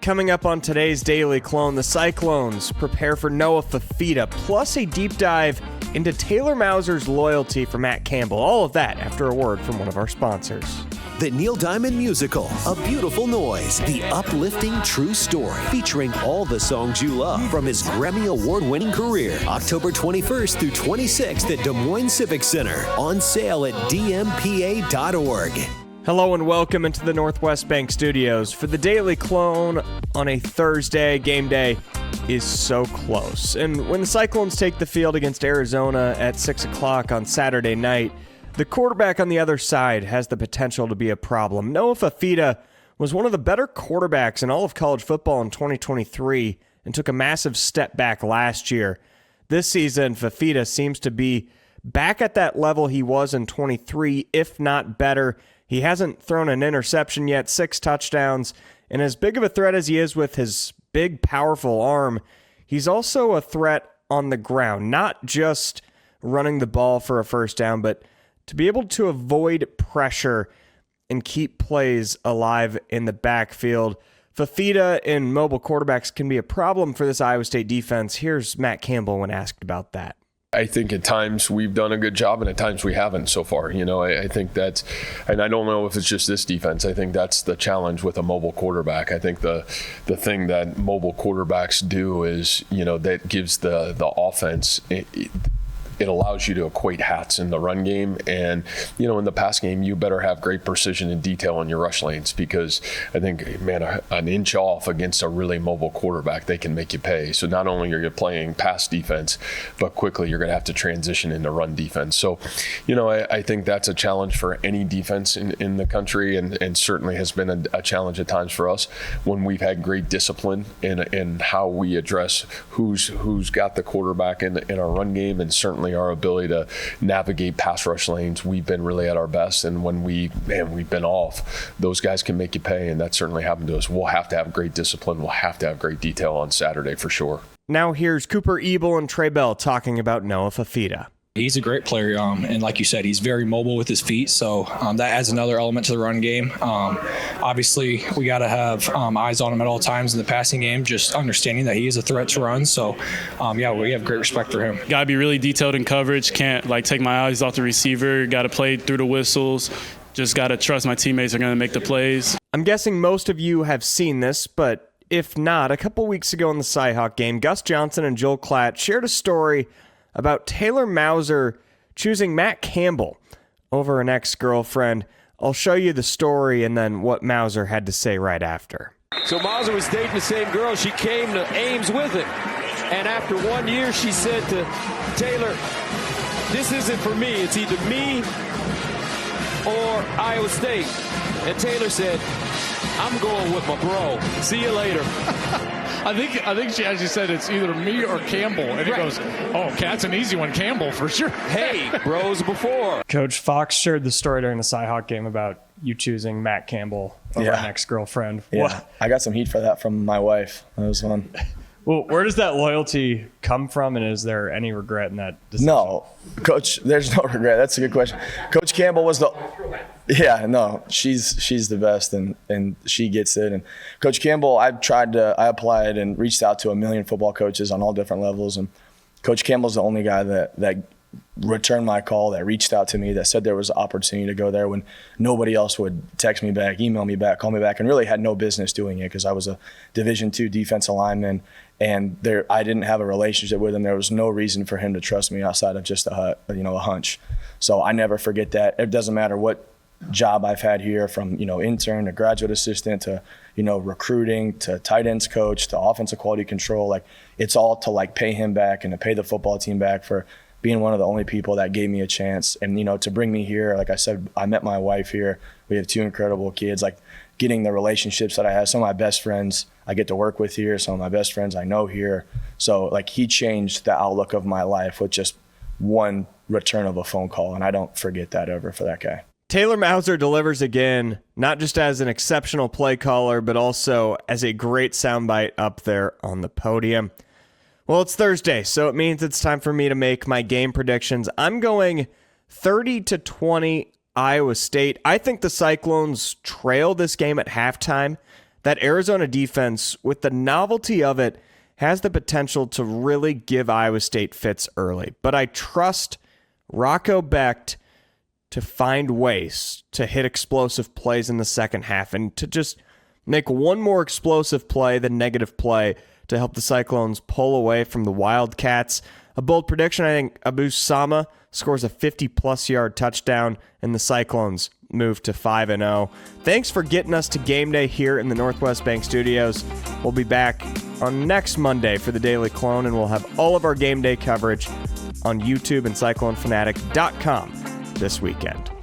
Coming up on today's Daily Clone, the Cyclones prepare for Noah Fifita, plus a deep dive into Taylor Mauser's loyalty for Matt Campbell. All of that after a word from one of our sponsors. The Neil Diamond musical, A Beautiful Noise, the uplifting true story, featuring all the songs you love from his Grammy Award-winning career. October 21st through 26th at Des Moines Civic Center. On sale at dmpa.org. Hello and welcome into the Northwest Bank Studios for the Daily Clone on a Thursday. Game day is so close. And when the Cyclones take the field against Arizona at 6 o'clock on Saturday night, the quarterback on the other side has the potential to be a problem. Noah Fifita was one of the better quarterbacks in all of college football in 2023 and took a massive step back last year. This season, Fifita seems to be back at that level he was in 23, if not better. He hasn't thrown an interception yet, 6 touchdowns, and as big of a threat as he is with his big, powerful arm, he's also a threat on the ground, not just running the ball for a first down, but to be able to avoid pressure and keep plays alive in the backfield. Fifita and mobile quarterbacks can be a problem for this Iowa State defense. Here's Matt Campbell when asked about that. I think at times we've done a good job and at times we haven't so far. You know, I think that's, and I don't know if it's just this defense. I think that's the challenge with a mobile quarterback. I think the thing that mobile quarterbacks do is, you know, that gives the offense, it allows you to equate hats in the run game. And, you know, in the pass game, you better have great precision and detail in your rush lanes because I think, man, an inch off against a really mobile quarterback, they can make you pay. So not only are you playing pass defense, but quickly you're going to have to transition into run defense. So, you know, I think that's a challenge for any defense in the country and certainly has been a challenge at times for us when we've had great discipline in how we address who's got the quarterback in our run game, and certainly our ability to navigate pass rush lanes. We've been really at our best, and when we've been off, those guys can make you pay, and that certainly happened to us. We'll have to have great discipline. We'll have to have great detail on Saturday for sure. Now here's Kooper, Ebel, and Ebel talking about Noah Fifita. He's a great player, and like you said, he's very mobile with his feet, so that adds another element to the run game. Obviously, we got to have eyes on him at all times in the passing game, just understanding that he is a threat to run. So, we have great respect for him. Got to be really detailed in coverage. Can't take my eyes off the receiver. Got to play through the whistles. Just got to trust my teammates are going to make the plays. I'm guessing most of you have seen this, but if not, a couple weeks ago in the Cyhawk game, Gus Johnson and Joel Klatt shared a story about Taylor Mauser choosing Matt Campbell over an ex-girlfriend. I'll show you the story and then what Mauser had to say right after. So Mauser was dating the same girl. She came to Ames with him. And after 1 year, she said to Taylor, this isn't for me. It's either me or Iowa State. And Taylor said, I'm going with my bro. See you later. I think she actually said it's either me or Campbell. And he goes, oh, that's an easy one, Campbell, for sure. Hey, bros before. Coach Fox shared the story during the Cyhawk game about you choosing Matt Campbell over an ex-girlfriend. Yeah, What? I got some heat for that from my wife. That was fun. Well, where does that loyalty come from, and is there any regret in that decision? No, Coach, there's no regret. That's a good question. Coach Campbell was she's the best, and she gets it. And Coach Campbell, I applied and reached out to a million football coaches on all different levels, and Coach Campbell's the only guy that returned my call, that reached out to me, that said there was an opportunity to go there when nobody else would text me back, email me back, call me back, and really had no business doing it because I was a Division II defensive lineman, and I didn't have a relationship with him. There was no reason for him to trust me outside of just a hunch. So I never forget that. It doesn't matter what job I've had here, from intern to graduate assistant to recruiting to tight ends coach to offensive quality control. Like, it's all to pay him back and to pay the football team back for being one of the only people that gave me a chance. And to bring me here, like I said, I met my wife here. We have 2 incredible kids. Like, getting the relationships that I have, some of my best friends I get to work with here, some of my best friends I know here. So he changed the outlook of my life with just one return of a phone call, and I don't forget that ever for that guy. Taylor Mauser delivers again, not just as an exceptional play caller, but also as a great soundbite up there on the podium. Well, it's Thursday, so it means it's time for me to make my game predictions. I'm going 30-20 Iowa State. I think the Cyclones trail this game at halftime that Arizona defense, with the novelty of it, has the potential to really give Iowa State fits early. But I trust Rocco Becht to find ways to hit explosive plays in the second half and to just make one more explosive play than negative play to help the Cyclones pull away from the Wildcats. A bold prediction, I think Abu Sama scores a 50-plus yard touchdown and the Cyclones move to 5-0. Thanks for getting us to game day here in the Northwest Bank Studios. We'll be back on next Monday for the Daily Clone, and we'll have all of our game day coverage on YouTube and CycloneFanatic.com this weekend.